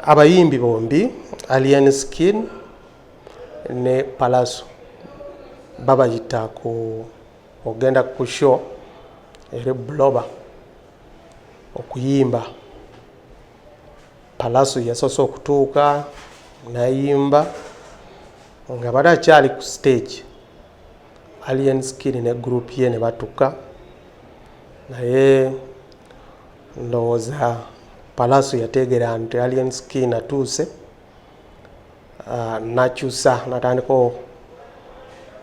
abayimbi bombi Alien Skin ne Pallaso babayita ku ogenda ku show eri bloba okuyimba. Pallaso yasoose okutuuka nayimba nga bali akyali ku stage. Alien Skin ne group ye ne batuka naye ndowooza Pallaso yateegera nti Alien Skin atuuse, nakyusa natandika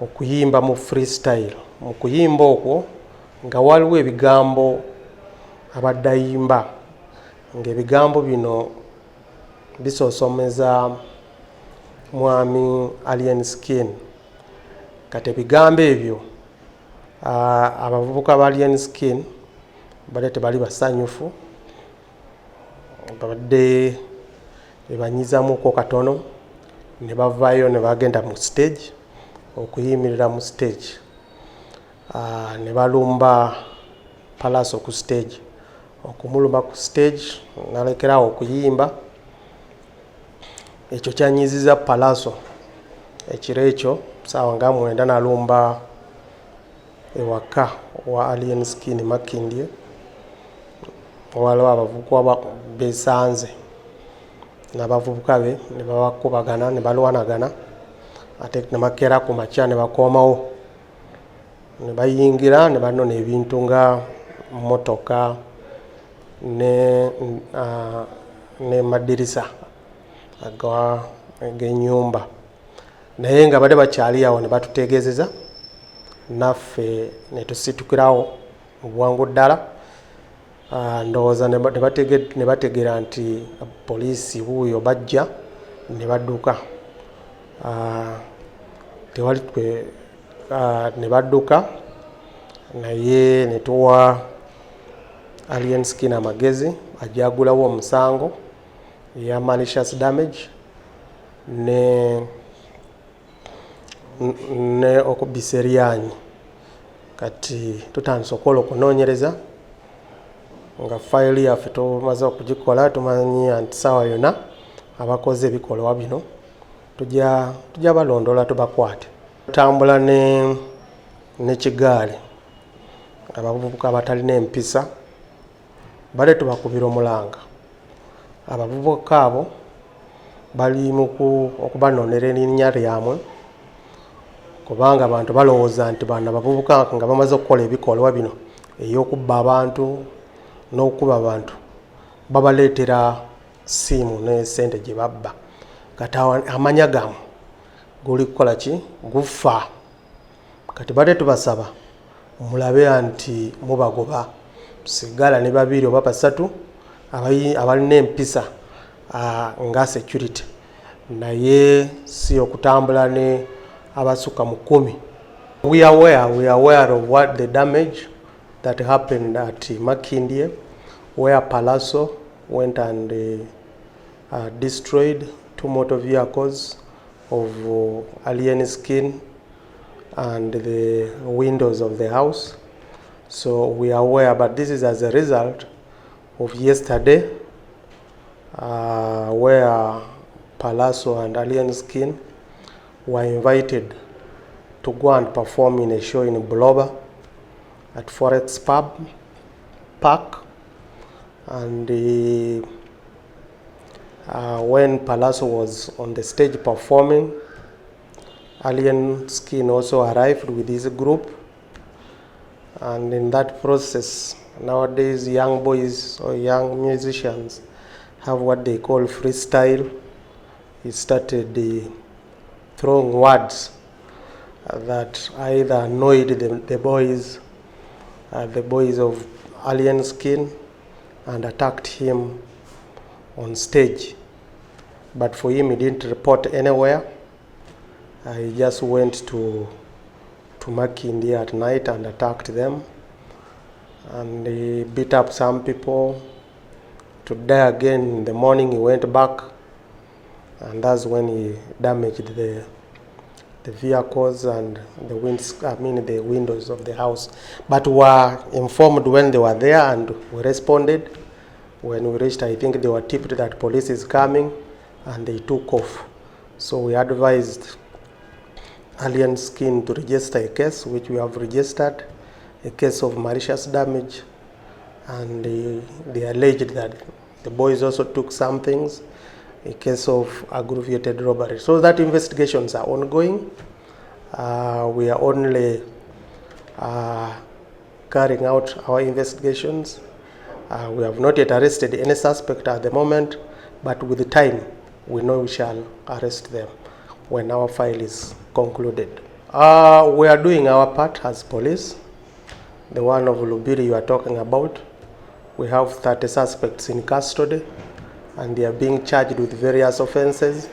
okuyimba mu freestyle. Mu kuyimba okwo nga waliwo ebigambo abadde ayimba, ng'ebigambo bino bisoosomeza mwami Alien Skin. Kati ebigambo ebyo abavubuka ba Alien Skin bali tebali basanyufu, babadde bebanyizamuko katono ne bavaayo ne bagenda mu stage okuyimirira mu stage. Ne balumba Pallaso ku stage. Okumulumba ku stage nalekerawo okuyimba. Ekyo kyanyiziza Pallaso. Ekiro ekyo saawa nga 9 nalumba ewaka wa Alien Skin Makindye. Waliwo abavubuka beesanze n'abavubuka be ne babakubagana ne balwanagana, ate ne bakeera ku makya ne bakoomawo ne bayingira ne banona ebintu nga mmotoka ne madirisa ag'ennyumba. Naye nga badde bakyali awo ne batutegeezeza, naffe ne tusitukirawo mu bwangu ddala. Ndowooza ne bategeera nti poliisi buuyo bajja ne badduka. Ne badduka naye ne tuwa Alien Skin amagezi ajja agulawo omusango eya malicious damage ne okubisa eryanyi. Kati tutandise okukola okunoonyereza nga fayiro yaffe tumaze okugikola, tumanyi nti saawa yonna abakoze ebikolwa bino tujja balondola tubakwate. Tutambula n'ekigaali, abavubuka abatalina empisa bale tubakubira omulanga. Abavubuka abo bali mu okubanonera erinnya lyamwe, kubanga abantu balowooza nti bano abavubuka nga bamaze okukola ebikolwa bino ey'okubba abantu n'okuba abantu babaleetera ssiimu ne ssente gye babba. Kati amanya gamu guli kukola ki? Gufa. Kati bade tubasaba mulabe nti mubagoba, sigala ne 2 oba 3 abalina empisa nga security, naye si okutambula ne abasuka mu 10. We are aware of what the damage that happened at Makindye, where Pallaso went and destroyed 2 motor vehicles of Alien Skin and the windows of the house. So we are aware, but this is as a result of yesterday where Pallaso and Alien Skin were invited to go and perform in a show in Bloba at Forex Park. And when Pallaso was on the stage performing, Alien Skin also arrived with his group. And in that process, nowadays young boys or young musicians have what they call freestyle. He started throwing words that either annoyed the boys of Alien Skin and attacked him on stage. But for him, he didn't report anywhere. He just went to Makindye at night and attacked them, and he beat up some people. Today again in the morning he went back, and that's when he damaged the vehicles and the windows of the house. But we were informed when they were there and we responded When we reached, I think they were tipped that police is coming, and they took off. So we advised Alien Skin to register a case, which we have registered, a case of malicious damage, and they alleged that the boys also took some things, a case of aggravated robbery. So that investigations are ongoing. We are only carrying out our investigations. We have not yet arrested any suspect at the moment, but with the time, we know we shall arrest them when our file is concluded. We are doing our part as police. The one of Lubiri you are talking about, we have 30 suspects in custody, and they are being charged with various offenses: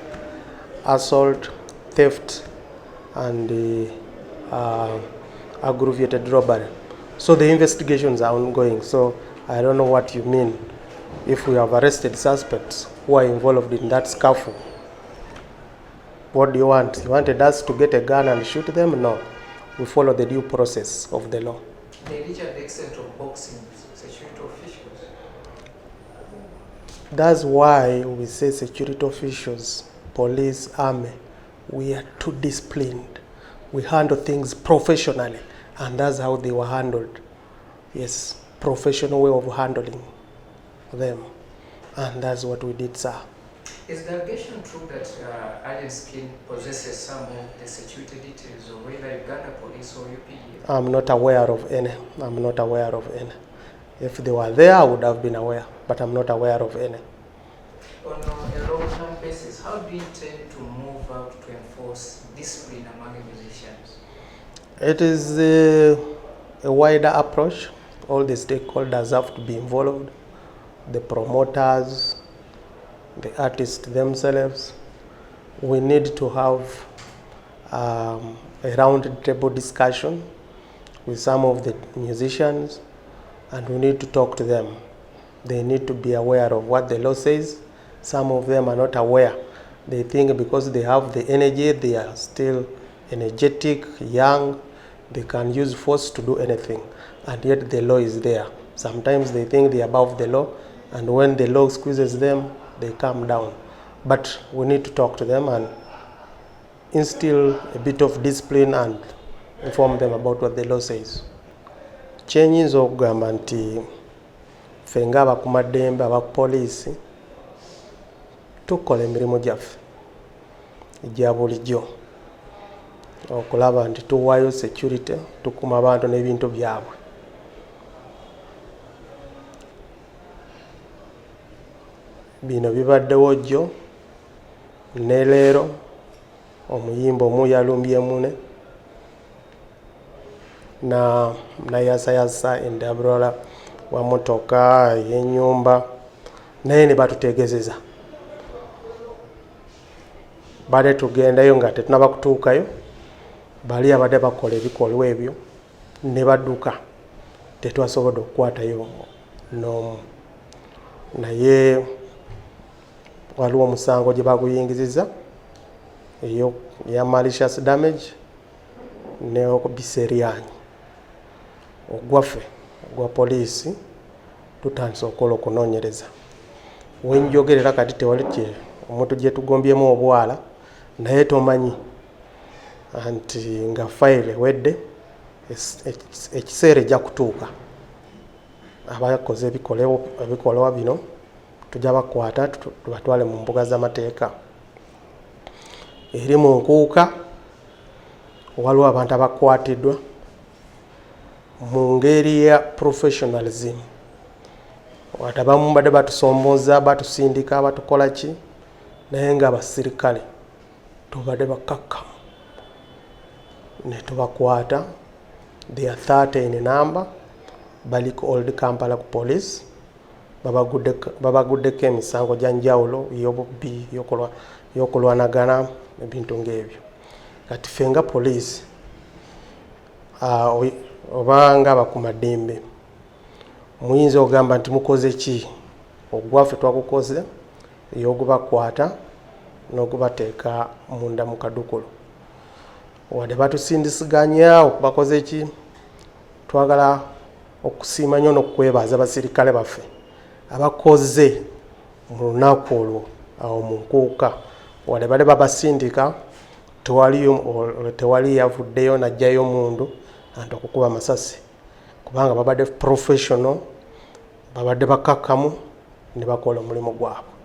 assault, theft, and aggravated robbery. So the investigations are ongoing. So I don't know what you mean if we have arrested suspects who are involved in that scuffle. What do you want? You wanted us to get a gun and shoot them? No. We follow the due process of the law. They reach at the extent of boxing security officials. That's why we say security officials, police, army, we are too disciplined. We handle things professionally, and that's how they were handled. Yes, professional way of handling them, and that's what we did, sir. Is the allegation true that Alien Skin possesses some of the security details of whether Uganda police or UPDF? I'm not aware of any. I'm not aware of any. If they were there, I would have been aware, but I'm not aware of any. On a long-term basis, how do you intend to move out to enforce discipline among musicians? It is a wider approach. All the stakeholders have to be involved. The promoters, the artists themselves. We need to have a round table discussion with some of the musicians, and we need to talk to them. They need to be aware of what the law says. Some of them are not aware. They think because they have the energy, they are still energetic, young, they can use force to do anything, and yet the law is there. Sometimes they think they are above the law, and when the law squeezes them, they come down. But we need to talk to them and instill a bit of discipline and inform them about what the law says. Kyennyinza okugamba nti ffe ng'abakumaddembe abapoliisi tukola emirimu gyaffe egya bulijjo okulaba nti tuwaayo security, tukuuma abantu n'ebintu byabwe. Bino bibaddewo jjo ne leero omuyimba omu yalumbye mune na nayasayasa endabula wa motoka y'ennyumba, naye ne batutegeezeza. Badde tugendayo nga tetunaba kutuukayo, bali abadde bakola ebikolwa ebyo ne badduka, tetwasobodde okukwatayo n'omu. Naye waliwo omusango gye baguyingiziza eya malicious damage n'okubisa eryanyi. Ogwaffe ogwa poliisi tutandise okukola okunoonyereza. Wenjogerera kati tewali omuntu gye tugombyemu obwala, naye tomanyi anti nga fayire wedde ekiseera ejja kutuuka abakoze ebikolwa bino tujja bakwata tubatwale mu mbuga z'amateeka. Eri mu Enkuuka waliwo abantu abakwatiddwa mu ngeri ya professionalism. Wata abamu badde batusomooza, batusindika, batukola ki, naye ng'abasirikale tubadde bakakkamu ne tubakwata. They are 30 in number. Baliko Old Kampala Police babaguddeko emisango gya njawulo ey'obubbi, y'okulwanagana ebintu ng'ebyo. Kati ffe nga poliisi oba nga abakumaddembe muyinza okugamba nti mukoze ki? Ogwaffe twagukoze ey'okubakwata n'okubateeka munda mu kadukulo. Wadde batusindisiganya okubakoze ki? Twagala okusiima nnyo n'okwebaza abasirikale baffe abakoze mu lunaku olwo awo mu Nkuuka wale bale babasindika tewali yavuddeyo najjayo mundu anti okukuba amasasi kubanga babadde professional babadde bakakkamu ne bakola omulimu gwabwe.